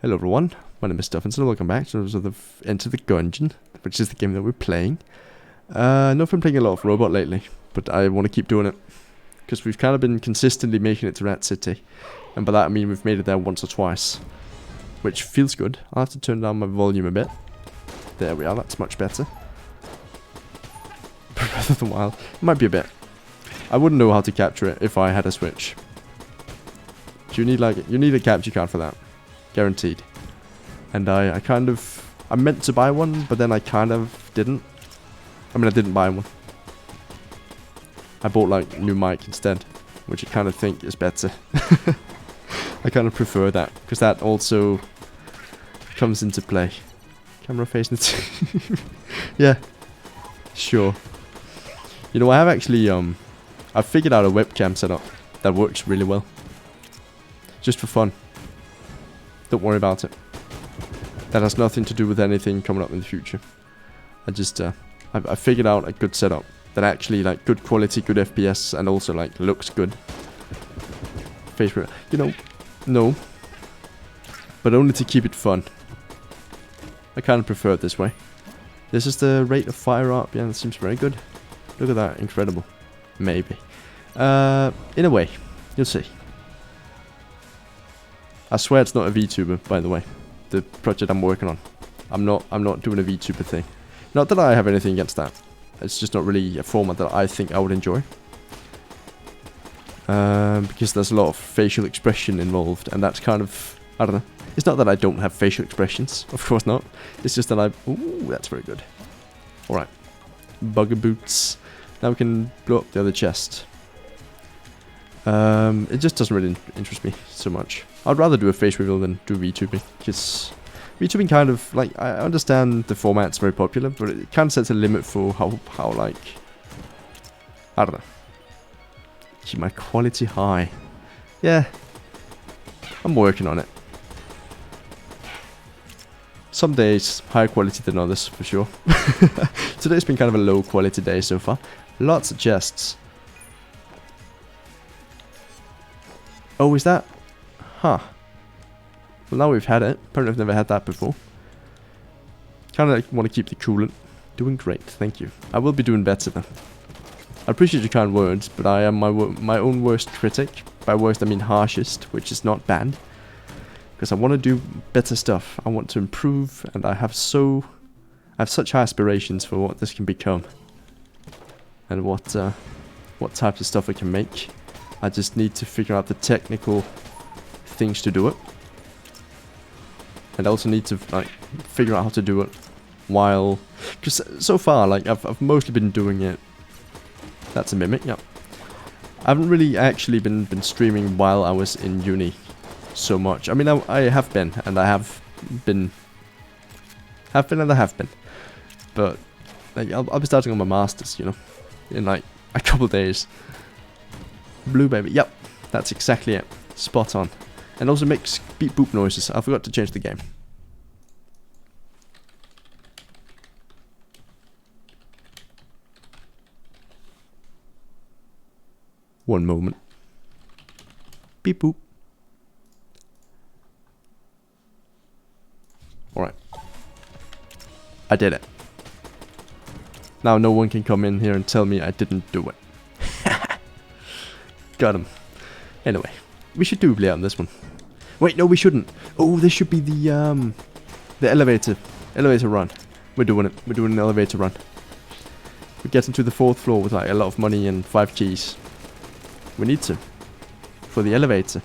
Hello everyone, my name is Stephenson and welcome back to Enter the Gungeon, which is the game that we're playing. I know I've been playing a lot of Robot lately, but I want to keep doing it. Because we've kind of been consistently making it to Rat City. And by that I mean we've made it there once or twice. Which feels good. I'll have to turn down my volume a bit. There we are, that's much better. Breath of the Wild. It might be a bit. I wouldn't know how to capture it if I had a Switch. You need a capture card for that. Guaranteed. And I meant to buy one, but then I kind of didn't. I mean, I didn't buy one. I bought like new mic instead, which I kind of think is better. I kind of prefer that, because that also comes into play. Camera facing the yeah, sure. You know, I have actually, I've figured out a webcam setup that works really well. Just for fun. Don't worry about it. That has nothing to do with anything coming up in the future. I just, I figured out a good setup that actually, like, good quality, good FPS, and also, like, looks good. Facebook, you know, no. But only to keep it fun. I kind of prefer it this way. This is the rate of fire up. Yeah, that seems very good. Look at that, incredible. Maybe. In a way, you'll see. I swear it's not a VTuber, by the way. The project I'm working on. I'm not doing a VTuber thing. Not that I have anything against that. It's just not really a format that I think I would enjoy. Because there's a lot of facial expression involved, and that's kind of, I don't know. It's not that I don't have facial expressions, of course not. It's just that ooh, that's very good. Alright. Bugger boots. Now we can blow up the other chest. It just doesn't really interest me so much. I'd rather do a face reveal than do VTubing, because VTubing kind of, like, I understand the format's very popular, but it kind of sets a limit for how like, I don't know. Keep my quality high. Yeah. I'm working on it. Some days higher quality than others, for sure. Today's been kind of a low quality day so far. Lots of chests. Oh, is that? Huh. Well, now we've had it. Apparently I've never had that before. Kind of like want to keep the coolant. Doing great, thank you. I will be doing better though. I appreciate your kind words, but I am my own worst critic. By worst I mean harshest, which is not bad. Because I want to do better stuff. I want to improve, and I have such high aspirations for what this can become. And what types of stuff I can make. I just need to figure out the technical things to do it. And I also need to, like, figure out how to do it while... Because so far, like, I've mostly been doing it... That's a mimic, yeah. I haven't really actually been streaming while I was in uni so much. I mean, I have been, and I have been... and I have been. But, like, I'll be starting on my masters, you know, in, like, a couple days. Blue baby, yep, that's exactly it. Spot on. And also makes beep boop noises. I forgot to change the game. One moment. Beep boop. Alright. I did it. Now no one can come in here and tell me I didn't do it. Got him. Anyway, we should doubly on this one. Wait, no, we shouldn't. Oh, this should be the elevator run. We're doing it. We're doing an elevator run. We're getting to the 4th floor with like a lot of money and 5 keys. We need to. For the elevator.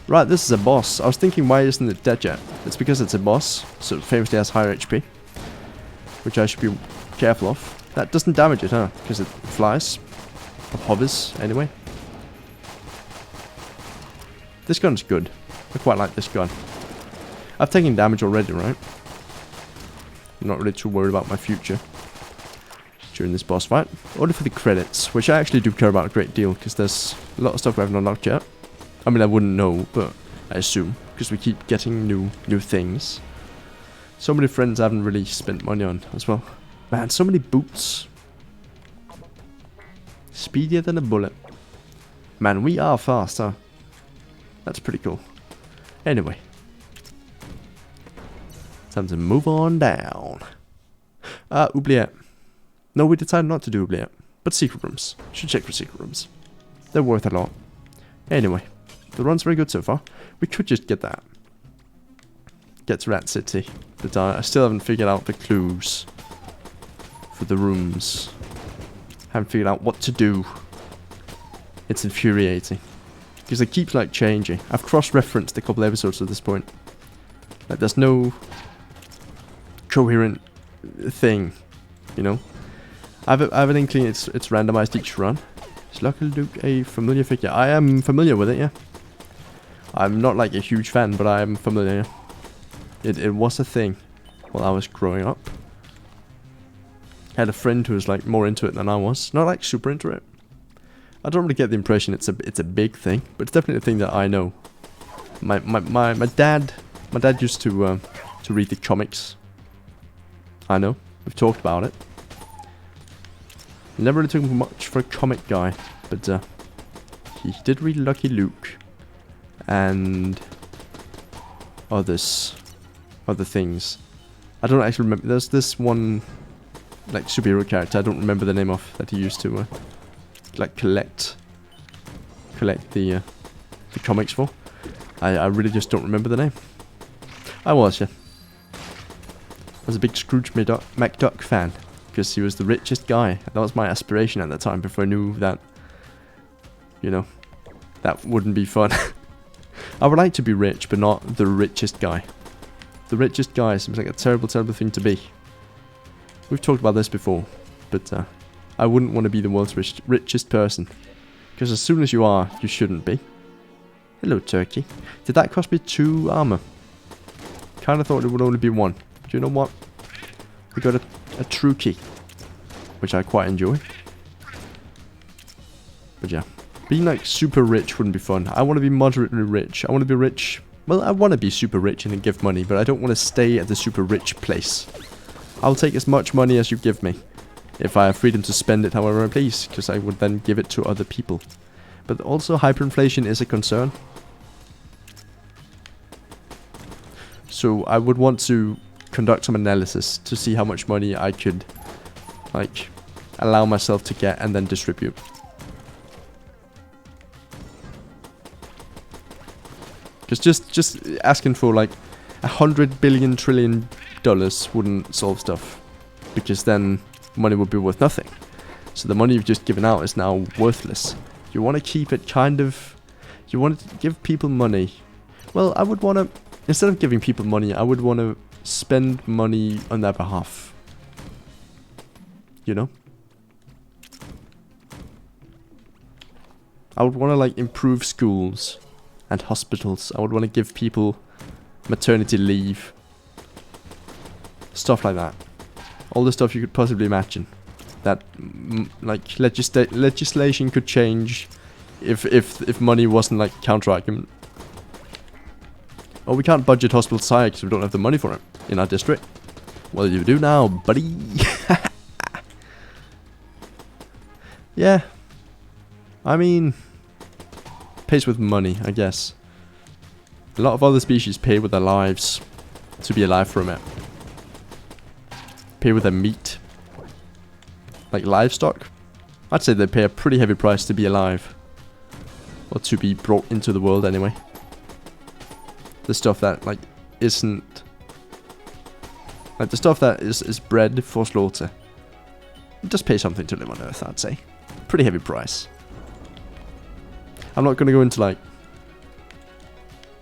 Right, this is a boss. I was thinking, why isn't it dead yet? It's because it's a boss, so it famously has higher HP. Which I should be careful of. That doesn't damage it, huh? Because it flies. Or hovers, anyway. This gun's good. I quite like this gun. I've taken damage already, right? I'm not really too worried about my future during this boss fight. Only for the credits, which I actually do care about a great deal, because there's a lot of stuff we haven't unlocked yet. I mean, I wouldn't know, but I assume, because we keep getting new things. So many friends I haven't really spent money on as well. Man, so many boots. Speedier than a bullet. Man, we are fast, huh? That's pretty cool. Anyway, Time to move on down. Oubliette. No, we decided not to do oubliette. But secret rooms. Should check for secret rooms. They're worth a lot. Anyway, the run's very good so far. We could just get that. Get to Rat City. But I still haven't figured out the clues for the rooms. Haven't figured out what to do. It's infuriating. Because it keeps like changing. I've cross-referenced a couple episodes at this point. Like there's no coherent thing, you know. I have an inkling it's randomized each run. Is Lucky Luke a familiar figure? I am familiar with it, yeah. I'm not like a huge fan, but I am familiar. It was a thing while I was growing up. I had a friend who was like more into it than I was. Not like super into it. I don't really get the impression it's a big thing, but it's definitely a thing that I know. My dad used to read the comics. I know, we've talked about it. Never really took much for a comic guy, but he did read Lucky Luke and other things. I don't actually remember. There's this one like superhero character I don't remember the name of that he used to like collect the comics for. I really just don't remember the name. I was a big Scrooge McDuck fan because he was the richest guy. That was my aspiration at the time before I knew that, you know, that wouldn't be fun. I would like to be rich, but not the richest guy. The richest guy seems like a terrible, terrible thing to be. We've talked about this before, but I wouldn't want to be the world's richest person. Because as soon as you are, you shouldn't be. Hello, turkey. Did that cost me 2 armor? Kinda thought it would only be 1. But you know what? We got a true key. Which I quite enjoy. But yeah. Being like super rich wouldn't be fun. I want to be moderately rich. I want to be rich. Well, I want to be super rich and give money, but I don't want to stay at the super rich place. I'll take as much money as you give me. If I have freedom to spend it however I please, because I would then give it to other people. But also hyperinflation is a concern. So I would want to conduct some analysis to see how much money I could, like, allow myself to get and then distribute. Because just asking for like $100 billion trillion wouldn't solve stuff. Because then money would be worth nothing. So the money you've just given out is now worthless. You want to keep it kind of... You want to give people money. Well, I would want to... Instead of giving people money, I would want to spend money on their behalf. You know? I would want to like improve schools and hospitals. I would want to give people maternity leave. Stuff like that. All the stuff you could possibly imagine. That like legislation could change if money wasn't like counter-argument. Oh, we can't budget hospitals higher because we don't have the money for it in our district. Well, you do now, buddy. Yeah. I mean, pays with money, I guess. A lot of other species pay with their lives to be alive for a minute. Pay with their meat. Like livestock. I'd say they pay a pretty heavy price to be alive. Or to be brought into the world anyway. The stuff that like isn't... Like the stuff that is bred for slaughter. It does pay something to live on Earth, I'd say. Pretty heavy price. I'm not going to go into like...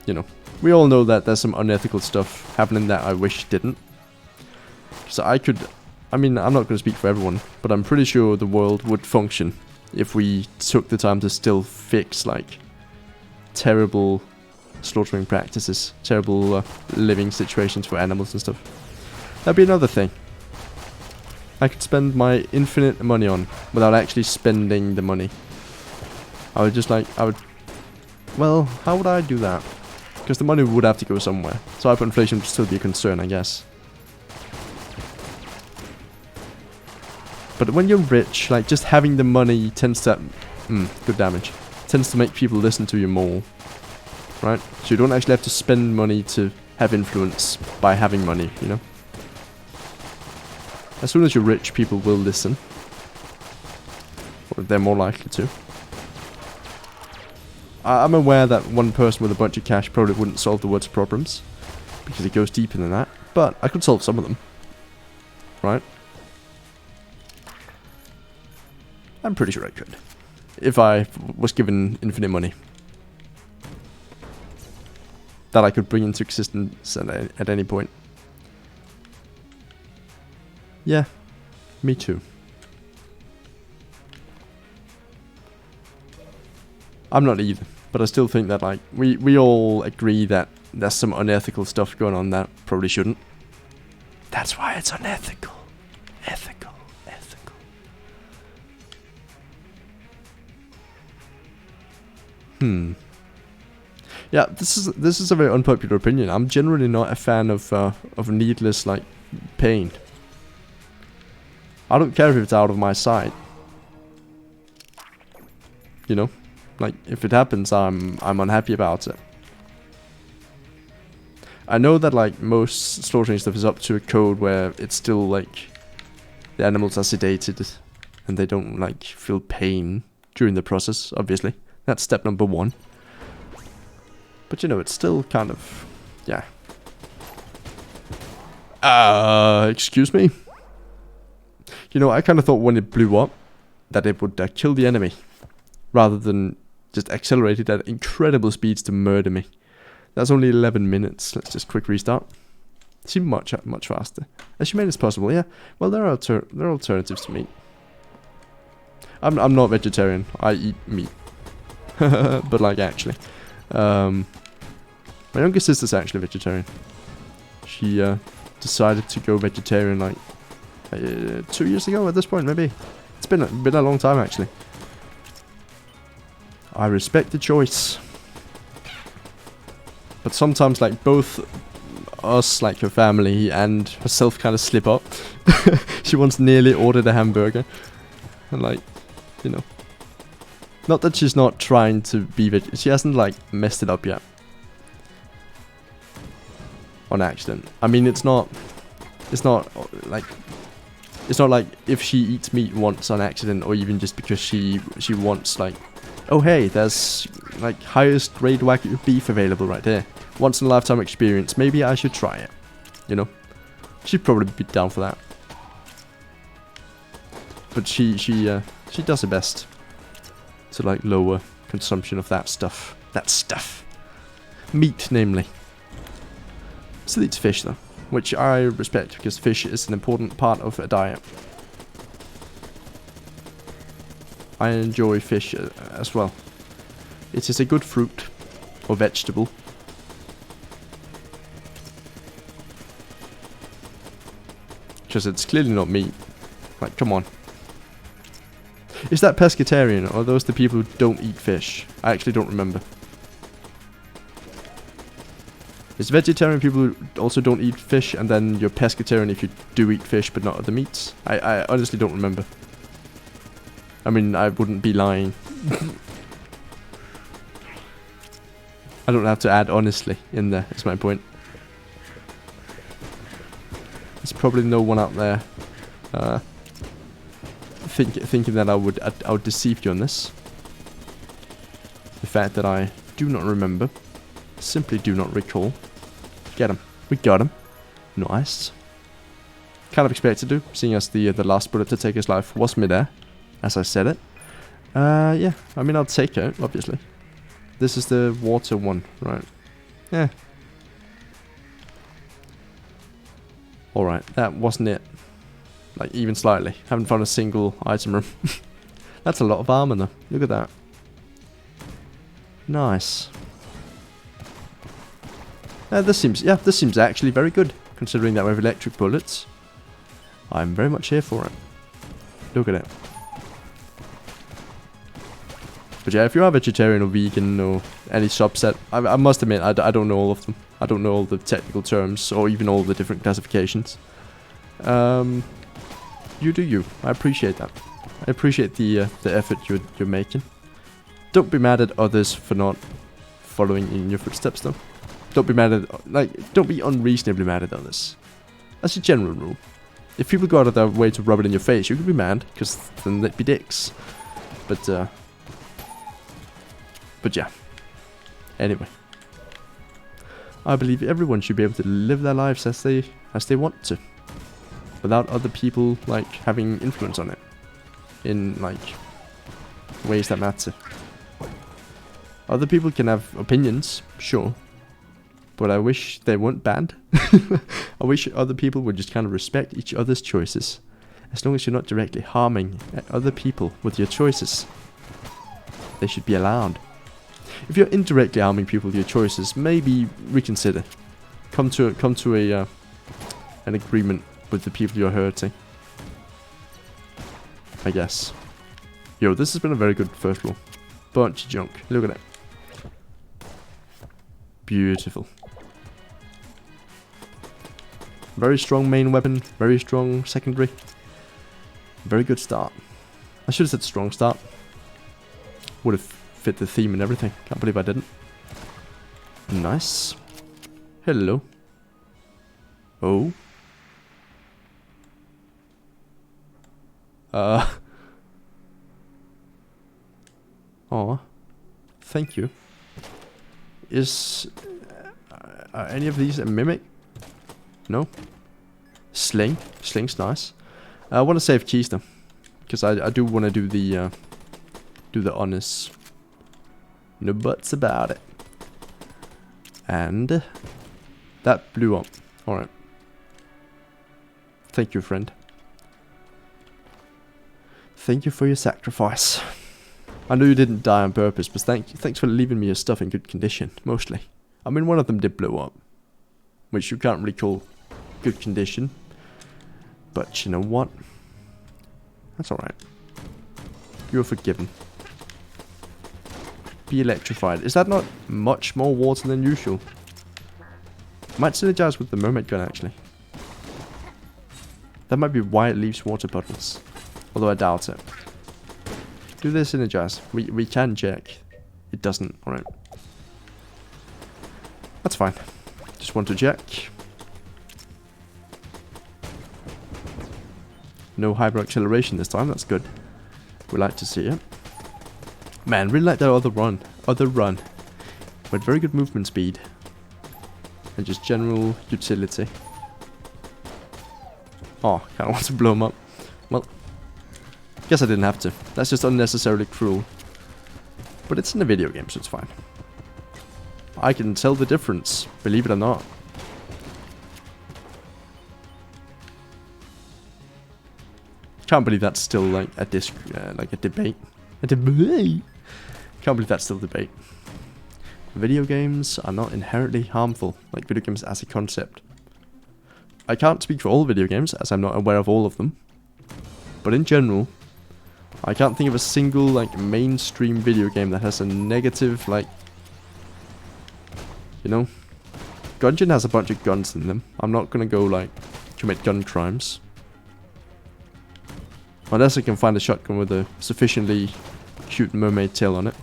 You know. We all know that there's some unethical stuff happening that I wish didn't. So I could... I mean, I'm not going to speak for everyone, but I'm pretty sure the world would function if we took the time to still fix, like, terrible slaughtering practices, terrible living situations for animals and stuff. That'd be another thing I could spend my infinite money on without actually spending the money. I would just like, well, how would I do that? Because the money would have to go somewhere. So hyperinflation would still be a concern, I guess. But when you're rich, like, just having the money tends to... good damage. Tends to make people listen to you more. Right? So you don't actually have to spend money to have influence by having money, you know? As soon as you're rich, people will listen. Or they're more likely to. I'm aware that one person with a bunch of cash probably wouldn't solve the world's problems. Because it goes deeper than that. But I could solve some of them. Right? I'm pretty sure I could. If I was given infinite money. That I could bring into existence at any point. Yeah. Me too. I'm not either. But I still think that, like, we all agree that there's some unethical stuff going on that probably shouldn't. That's why it's unethical. Ethical. Yeah, this is a very unpopular opinion. I'm generally not a fan of needless, like, pain. I don't care if it's out of my sight. You know? Like, if it happens, I'm unhappy about it. I know that, like, most slaughtering stuff is up to a code where it's still, like, the animals are sedated and they don't, like, feel pain during the process, obviously. That's step number 1. But, you know, it's still kind of... yeah. Excuse me? You know, I kind of thought when it blew up that it would kill the enemy. Rather than just accelerate it at incredible speeds to murder me. That's only 11 minutes. Let's just quick restart. Seemed much faster. As humane as possible, yeah. Well, there are alternatives to meat. I'm not vegetarian. I eat meat. But, like, actually. My younger sister's actually vegetarian. She decided to go vegetarian, like, 2 years ago at this point, maybe. It's been a long time, actually. I respect the choice. But sometimes, like, both us, like her family, and herself kind of slip up. She once nearly ordered a hamburger. And, like, you know. Not that she's not trying to be she hasn't, like, messed it up yet. On accident. I mean, it's not like if she eats meat once on accident, or even just because she wants, like, oh hey, there's, like, highest grade Wagyu beef available right here. Once in a lifetime experience, maybe I should try it. You know? She'd probably be down for that. But she does her best to, like, lower consumption of that stuff. Meat, namely. Still eats fish, though. Which I respect, because fish is an important part of a diet. I enjoy fish as well. It is a good fruit or vegetable. Because it's clearly not meat. Like, come on. Is that pescatarian, or are those the people who don't eat fish? I actually don't remember. Is vegetarian people who also don't eat fish, and then you're pescatarian if you do eat fish but not other meats? I honestly don't remember. I mean, I wouldn't be lying. I don't have to add honestly in there, is my point. There's probably no one out there thinking that I would deceive you on this. The fact that I do not remember. Simply do not recall. Get him. We got him. Nice. Kind of expected to, seeing as the last bullet to take his life was midair, as I said it. Yeah, I mean, I'll take it, obviously. This is the water one, right? Yeah. Alright, that wasn't it. Like, even slightly. Haven't found a single item room. That's a lot of armor, though. Look at that. Nice. This seems actually very good, considering that we have electric bullets. I'm very much here for it. Look at it. But yeah, if you are vegetarian or vegan or any subset, I must admit, I don't know all of them. I don't know all the technical terms or even all the different classifications. You do you. I appreciate that. I appreciate the effort you're making. Don't be mad at others for not following in your footsteps, though. Don't be mad at, like, don't be unreasonably mad at others. That's a general rule. If people go out of their way to rub it in your face, you can be mad, because then they'd be dicks. But yeah. Anyway. I believe everyone should be able to live their lives as they want to. Without other people, like, having influence on it. In, like, ways that matter. Other people can have opinions, sure. But I wish they weren't banned. I wish other people would just kind of respect each other's choices. As long as you're not directly harming other people with your choices. They should be allowed. If you're indirectly harming people with your choices, maybe reconsider. Come to an agreement with the people you're hurting. I guess. Yo, this has been a very good first roll. Bunch of junk. Look at it. Beautiful. Very strong main weapon. Very strong secondary. Very good start. I should have said strong start. Would have fit the theme and everything. Can't believe I didn't. Nice. Hello. Oh. Aw. Thank you. Is any of these a mimic? No. Sling. Sling's nice. I want to save keys though, because I do want to do the honest. No buts about it. And that blew up. All right. Thank you, friend. Thank you for your sacrifice. I know you didn't die on purpose, but thanks for leaving me your stuff in good condition, mostly. I mean, one of them did blow up, which you can't really call good condition. But you know what? That's alright. You're forgiven. Be electrified. Is that not much more water than usual? Might synergize with the mermaid gun, actually. That might be why it leaves water puddles. Although I doubt it. Do they synergize? We can check. It doesn't. Alright. That's fine. Just want to check. No hyper acceleration this time. That's good. We like to see it. Man, really like that other run. With very good movement speed. And just general utility. Oh, kinda want to blow him up. Well, guess I didn't have to. That's just unnecessarily cruel. But it's in a video game, so it's fine. I can tell the difference, believe it or not. Can't believe that's still like a debate. A debate. Can't believe that's still a debate. Video games are not inherently harmful, like video games as a concept. I can't speak for all video games, as I'm not aware of all of them. But in general, I can't think of a single like mainstream video game that has a negative like, you know. Gungeon has a bunch of guns in them. I'm not gonna go like commit gun crimes. Unless I can find a shotgun with a sufficiently cute mermaid tail on it.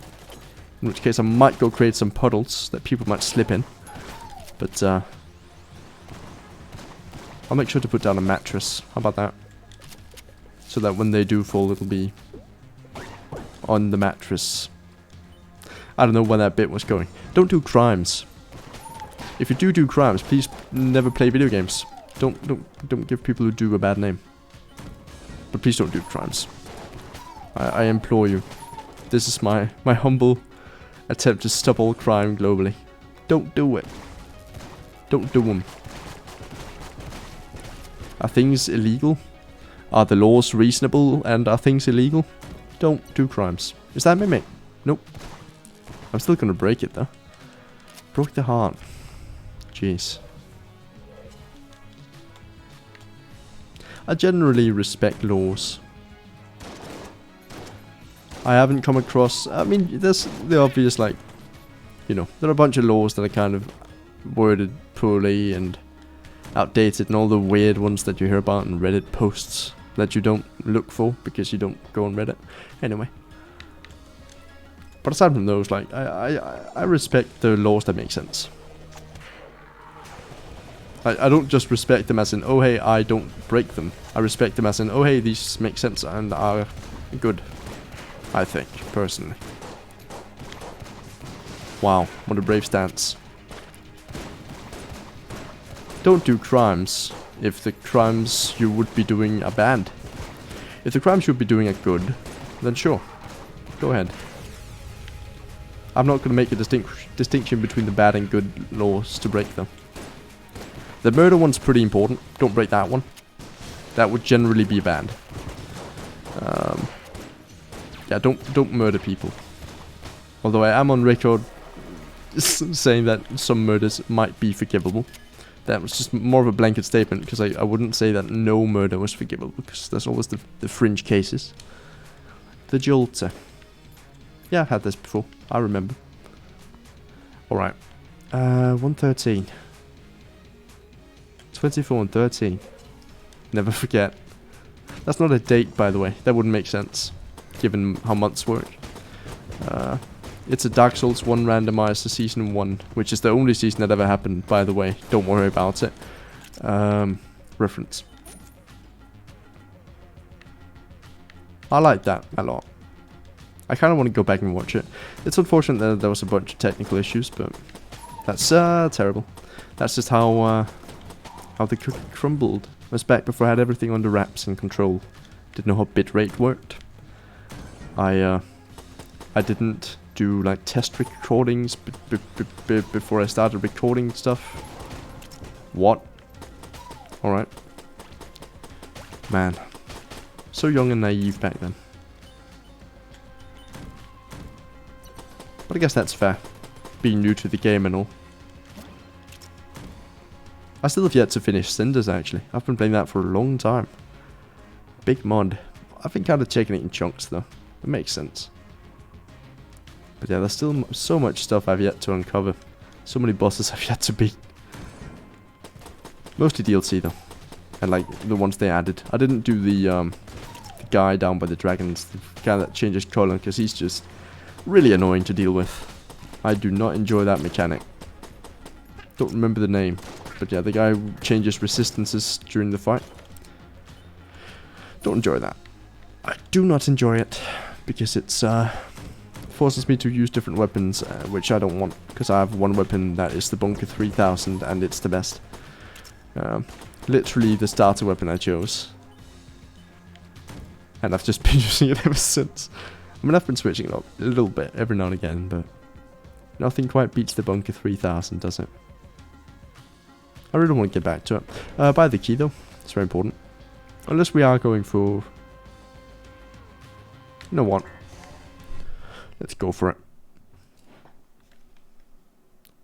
In which case I might go create some puddles that people might slip in. But I'll make sure to put down a mattress. How about that? So that when they do fall, it'll be on the mattress. I don't know where that bit was going. Don't do crimes. If you do crimes, please never play video games. Don't give people who do a bad name. But please don't do crimes. I implore you. This is my humble attempt to stop all crime globally. Don't do it. Don't do them. Are things illegal? Are the laws reasonable and are things illegal? Don't do crimes. Is that mimic? Nope. I'm still gonna break it though. Broke the heart. Jeez. I generally respect laws. I haven't come across... I mean, there's the obvious, like... You know, there are a bunch of laws that are kind of worded poorly and outdated, and all the weird ones that you hear about in Reddit posts that you don't look for because you don't go on Reddit. Anyway. But aside from those, like, I respect the laws that make sense. I don't just respect them as in, oh hey, I don't break them. I respect them as in, oh hey, these make sense and are good. I think, personally. Wow, what a brave stance. Don't do crimes if the crimes you would be doing are bad. If the crimes you would be doing are good, then sure, go ahead. I'm not going to make a distinction between the bad and good laws to break them. The murder one's pretty important. Don't break that one. That would generally be bad. Yeah, don't murder people. Although I am on record saying that some murders might be forgivable. That was just more of a blanket statement, because I wouldn't say that no murder was forgivable, because there's always the fringe cases. The Jolter. Yeah, I've had this before. I remember. Alright. 113. 24 and 13. Never forget. That's not a date, by the way. That wouldn't make sense, given how months work. It's a Dark Souls 1 randomizer season 1, which is the only season that ever happened, by the way. Don't worry about it. Reference. I like that a lot. I kind of want to go back and watch it. It's unfortunate that there was a bunch of technical issues, but that's terrible. That's just how the cookie crumbled. I was back before I had everything under wraps and control. Didn't know how bitrate worked. I didn't do like test recordings before I started recording stuff. What? Alright. Man. So young and naive back then. But I guess that's fair. Being new to the game and all. I still have yet to finish Cinders, actually. I've been playing that for a long time. Big mod. I've been kind of taking it in chunks, though. It makes sense. But yeah, there's still so much stuff I've yet to uncover. So many bosses I've yet to beat. Mostly DLC, though. And like, the ones they added. I didn't do the guy down by the dragons. The guy that changes color, because he's just really annoying to deal with. I do not enjoy that mechanic. Don't remember the name. But yeah, the guy who changes resistances during the fight. Don't enjoy that. I do not enjoy it. Because it's forces me to use different weapons, which I don't want. Because I have one weapon that is the Bunker 3000 and it's the best. Literally the starter weapon I chose. And I've just been using it ever since. I mean, I've been switching it up a little bit every now and again, but nothing quite beats the Bunker 3000, does it? I really want to get back to it. Buy the key, though. It's very important. Unless we are going for... You know what? Let's go for it.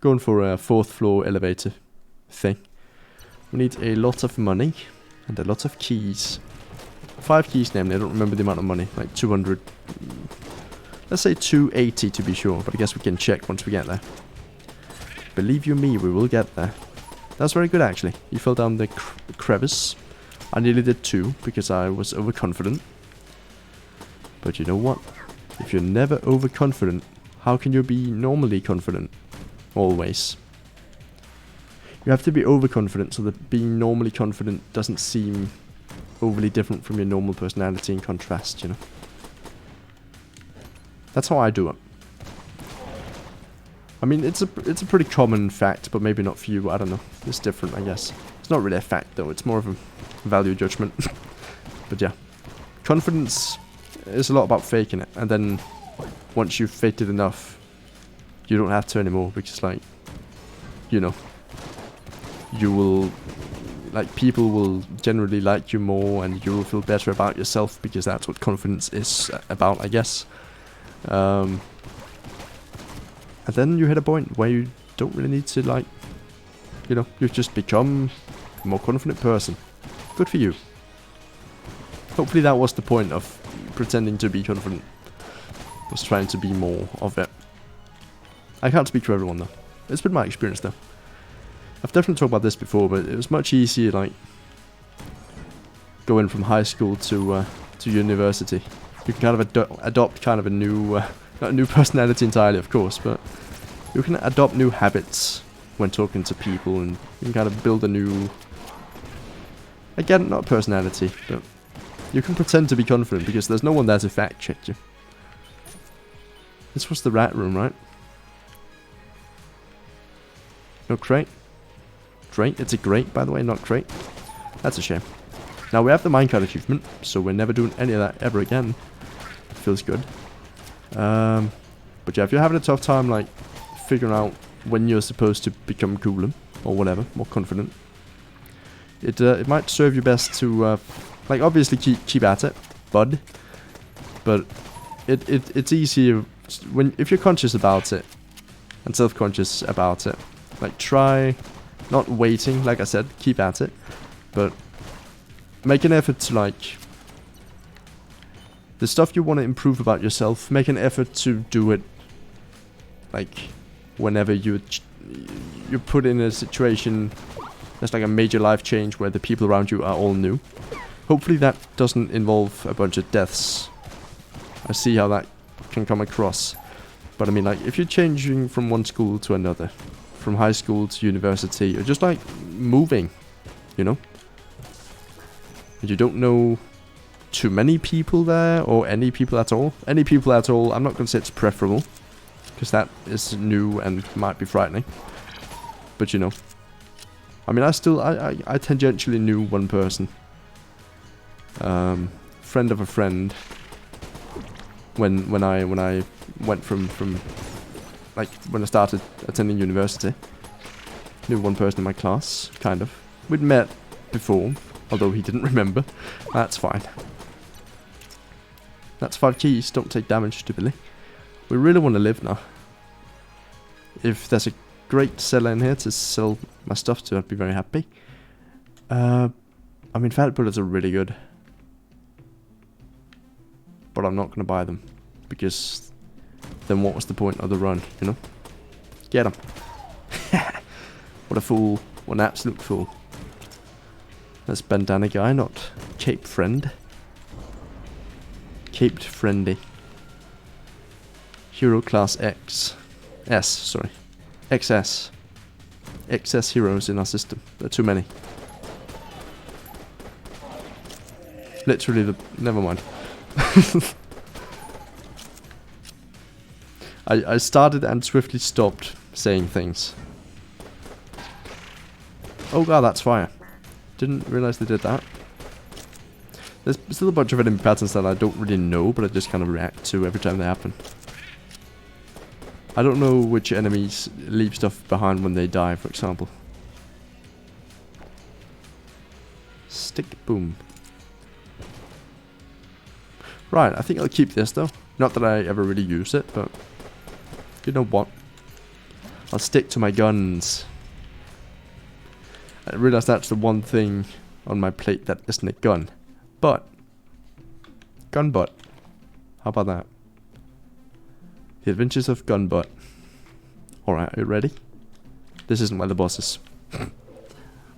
Going for a 4th floor elevator thing. We need a lot of money and a lot of keys. 5 keys, namely. I don't remember the amount of money. Like 200. Let's say 280 to be sure, but I guess we can check once we get there. Believe you me, we will get there. That's very good, actually. You fell down the crevice. I nearly did too, because I was overconfident. But you know what? If you're never overconfident, how can you be normally confident? Always. You have to be overconfident so that being normally confident doesn't seem overly different from your normal personality in contrast, you know? That's how I do it. I mean, it's a pretty common fact, but maybe not for you. I don't know. It's different, I guess. It's not really a fact, though. It's more of a value judgment. But yeah. Confidence is a lot about faking it. And then, once you've faked it enough, you don't have to anymore. Because, like, you know, you will... Like, people will generally like you more, and you will feel better about yourself, because that's what confidence is about, I guess. And then you hit a point where you don't really need to, like, you know, you've just become a more confident person. Good for you. Hopefully that was the point of pretending to be confident. Was trying to be more of it. I can't speak for everyone, though. It's been my experience, though. I've definitely talked about this before, but it was much easier, like, going from high school to university. You can kind of adopt kind of a new, not a new personality entirely, of course, but you can adopt new habits when talking to people, and you can kind of build a new, again, not personality, but you can pretend to be confident because there's no one there to fact check you. This was the rat room, right? No crate. Crate? It's a grate, by the way, not crate. That's a shame. Now we have the minecart achievement, so we're never doing any of that ever again. Feels good. But yeah, if you're having a tough time, like, figuring out when you're supposed to become cooler, or whatever, more confident, it might serve you best to, like, obviously keep at it, bud. But it's easier if you're conscious about it, and self-conscious about it. Like, try not waiting, like I said, keep at it, but make an effort to, like, the stuff you want to improve about yourself, make an effort to do it, like, whenever you're put in a situation that's like a major life change where the people around you are all new. Hopefully that doesn't involve a bunch of deaths. I see how that can come across. But I mean, like, if you're changing from one school to another, from high school to university, or just like moving, you know? You don't know too many people there, or any people at all. Any people at all, I'm not going to say it's preferable, because that is new and might be frightening. But you know, I mean, I tangentially knew one person, friend of a friend, when I went from like when I started attending university. Knew one person in my class, kind of. We'd met before, although he didn't remember. That's fine. That's 5 keys, don't take damage, stupidly. We really want to live now. If there's a great seller in here to sell my stuff to, I'd be very happy. I mean, fat bullets are really good. But I'm not going to buy them. Because then what was the point of the run, you know? Get him. What a fool. What an absolute fool. That's bandana guy, not cape friend. Caped friendy. Hero class X. S, sorry. XS. XS heroes in our system. There are too many. Literally the... Never mind. I started and swiftly stopped saying things. Oh god, that's fire. Didn't realize they did that. There's still a bunch of enemy patterns that I don't really know, but I just kind of react to every time they happen. I don't know which enemies leave stuff behind when they die, for example. Stick boom. Right, I think I'll keep this though. Not that I ever really use it, but you know what? I'll stick to my guns. I realize that's the one thing on my plate that isn't a gun. But gun butt. How about that? The Adventures of Gun Butt. Alright, are you ready? This isn't where the boss is.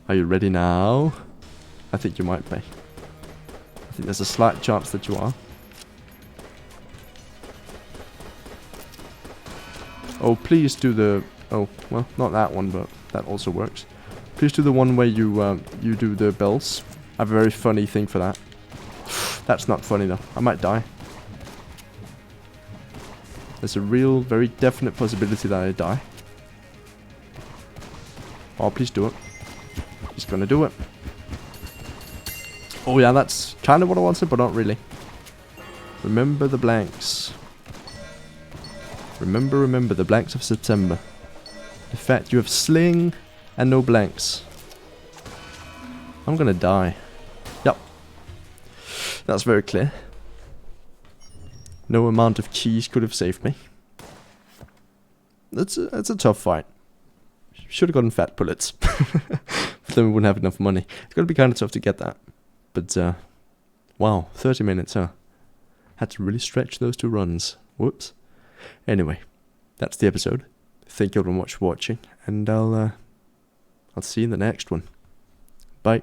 Are you ready now? I think you might be. I think there's a slight chance that you are. Oh, please do the... Oh, well, not that one, but that also works. Please do the one where you you do the bells. I have a very funny thing for that. That's not funny though. I might die. There's a real, very definite possibility that I die. Oh, please do it. He's gonna do it. Oh yeah, that's kind of what I wanted, but not really. Remember the blanks. Remember the blanks of September. In fact, you have sling and no blanks. I'm gonna die. Yep. That's very clear. No amount of keys could have saved me. That's a tough fight. Should have gotten fat bullets. But then we wouldn't have enough money. It's gonna be kind of tough to get that. But, wow, 30 minutes, huh? Had to really stretch those 2 runs. Whoops. Anyway, that's the episode. Thank you very much for watching, and I'll see you in the next one. Bye.